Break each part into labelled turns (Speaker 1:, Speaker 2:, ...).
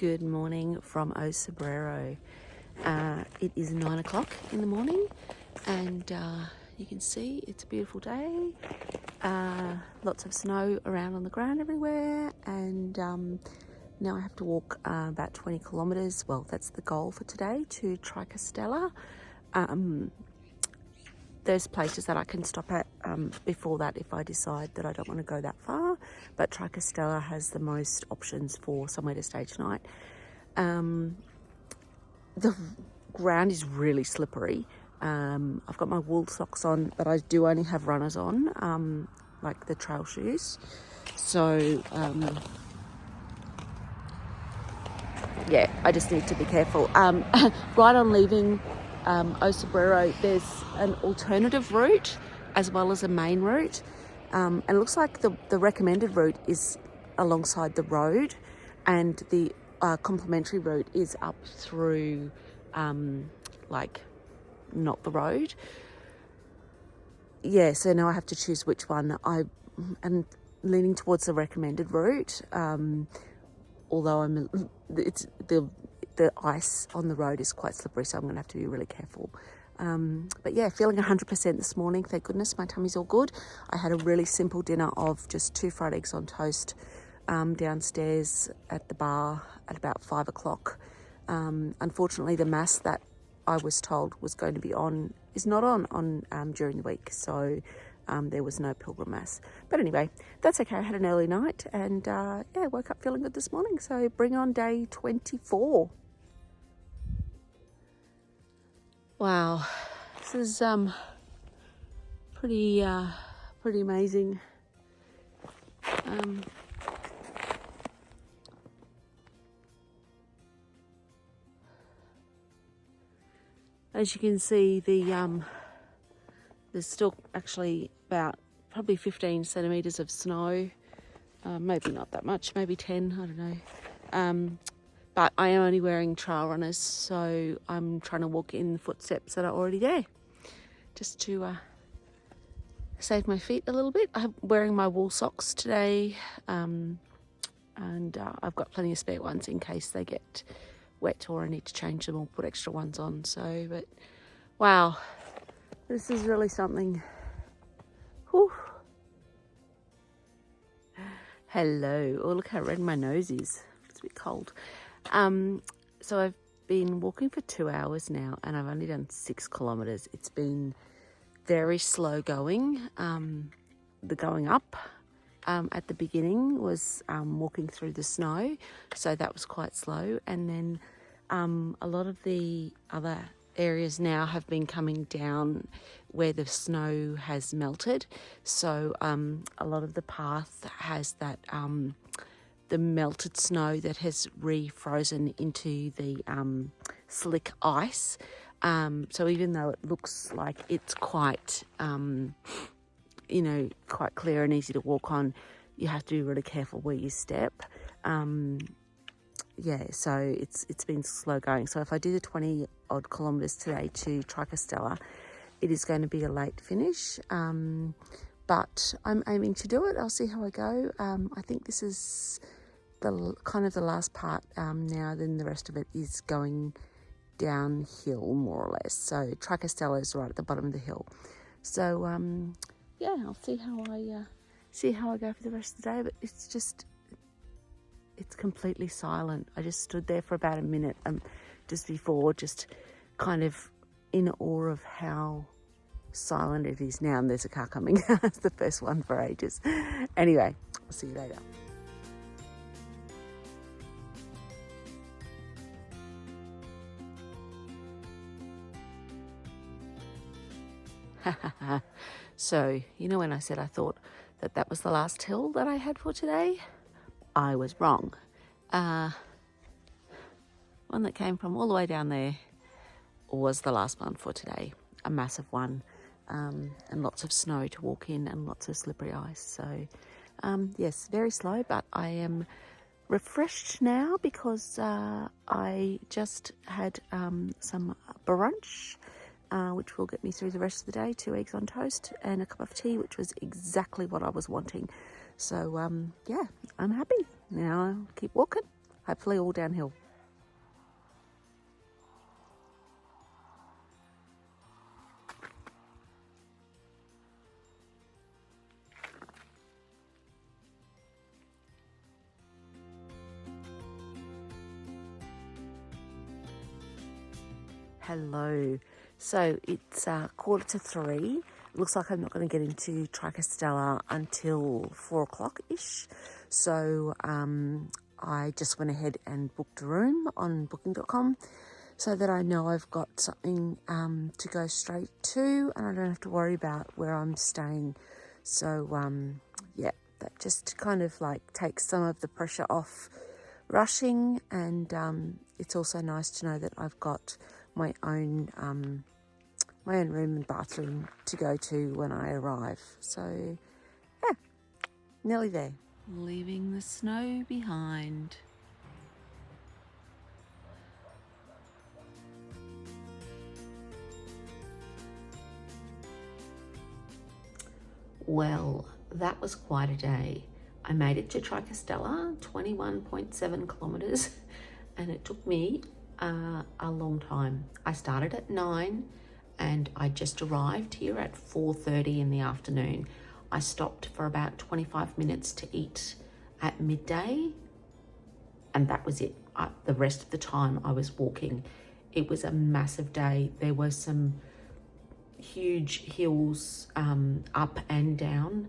Speaker 1: Good morning from O Sobrero. It is 9 o'clock in the morning and you can see it's a beautiful day. Lots of snow around on the ground everywhere, and now I have to walk about 20 kilometres. Well, that's the goal for today, to Tricastella. There's places that I can stop at before that if I decide that I don't want to go that far, but Tricastella has the most options for somewhere to stay tonight. The ground is really slippery. I've got my wool socks on, but I do only have runners on, like the trail shoes. So yeah, I just need to be careful. Right on leaving O Sobrero, there's an alternative route as well as a main route, and it looks like the recommended route is alongside the road, and the complimentary route is up through like not the road. Yeah, so now I have to choose which one. I am leaning towards the recommended route, although the ice on the road is quite slippery, so I'm going to have to be really careful. But yeah, feeling 100% this morning, thank goodness. My tummy's all good. I had a really simple dinner of just 2 fried eggs on toast downstairs at the bar at about 5 o'clock. Unfortunately, the mass that I was told was going to be on is not on during the week, so there was no pilgrim mass. But anyway, that's okay. I had an early night and yeah, woke up feeling good this morning. So bring on day 24. Wow, this is pretty amazing. As you can see, there's still actually about probably 15 centimetres of snow. Maybe not that much, maybe 10, I don't know. But I am only wearing trail runners, so I'm trying to walk in the footsteps that are already there, just to save my feet a little bit. I'm wearing my wool socks today, and I've got plenty of spare ones in case they get wet or I need to change them or put extra ones on. So, but wow, this is really something. Whew. Hello. Oh, look how red my nose is. It's a bit cold. So I've been walking for 2 hours now and I've only done 6 kilometres. It's been very slow going. The going up at the beginning was walking through the snow, so that was quite slow. And then a lot of the other areas now have been coming down where the snow has melted. So a lot of the path has that the melted snow that has refrozen into the slick ice. So even though it looks like it's quite, quite clear and easy to walk on, you have to be really careful where you step. Yeah, so it's been slow going. So if I do the 20 odd kilometres today to Tricastella, it is going to be a late finish. But I'm aiming to do it. I'll see how I go. I think this is the kind of the last part now. Then the rest of it is going downhill more or less. So Tricastella is right at the bottom of the hill. So yeah, I'll see how I go for the rest of the day. But it's completely silent. I just stood there for about a minute just before, just kind of in awe of how silent it is now. And there's a car coming. It's the first one for ages. Anyway, I'll see you later. So, you know when I said I thought that was the last hill that I had for today? I was wrong. One that came from all the way down there was the last one for today. A massive one, and lots of snow to walk in and lots of slippery ice. So, yes, very slow, but I am refreshed now because I just had some brunch, which will get me through the rest of the day. 2 eggs on toast and a cup of tea, which was exactly what I was wanting. So, yeah, I'm happy. Now I'll keep walking. hopefully all downhill. Hello. So it's 2:45. It looks like I'm not going to get into Tricastella until 4 o'clock-ish. So I just went ahead and booked a room on booking.com so that I know I've got something to go straight to and I don't have to worry about where I'm staying. So yeah, that just kind of like takes some of the pressure off rushing, and it's also nice to know that I've got my own room and bathroom to go to when I arrive. So yeah, nearly there. Leaving the snow behind. Well, that was quite a day. I made it to Tricastella, 21.7 kilometres, and it took me a long time. I started at 9 and I just arrived here at 4:30 in the afternoon. I stopped for about 25 minutes to eat at midday, and that was it. The rest of the time I was walking. It was a massive day. There were some huge hills up and down,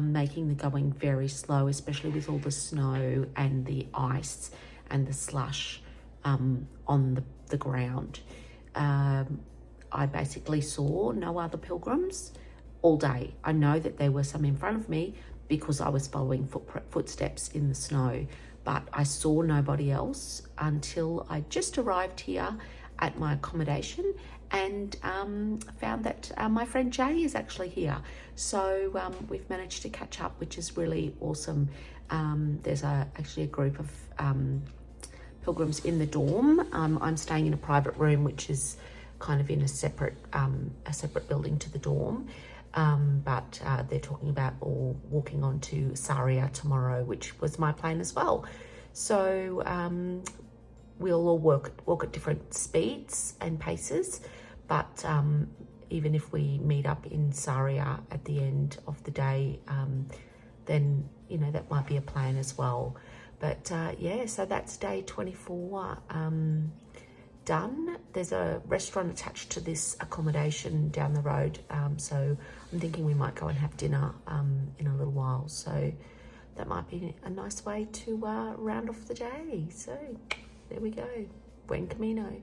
Speaker 1: making the going very slow, especially with all the snow and the ice and the slush on the ground. I basically saw no other pilgrims all day. I know that there were some in front of me because I was following footsteps in the snow, but I saw nobody else until I just arrived here at my accommodation and found that my friend Jay is actually here. So we've managed to catch up, which is really awesome. There's actually a group of pilgrims in the dorm. I'm staying in a private room, which is kind of in a separate building to the dorm. But they're talking about all walking on to Saria tomorrow, which was my plan as well. So we'll all walk at different speeds and paces, but even if we meet up in Saria at the end of the day, then you know that might be a plan as well. But yeah, so that's day 24 done. There's a restaurant attached to this accommodation down the road, so I'm thinking we might go and have dinner in a little while. So that might be a nice way to round off the day. So there we go. Buen camino.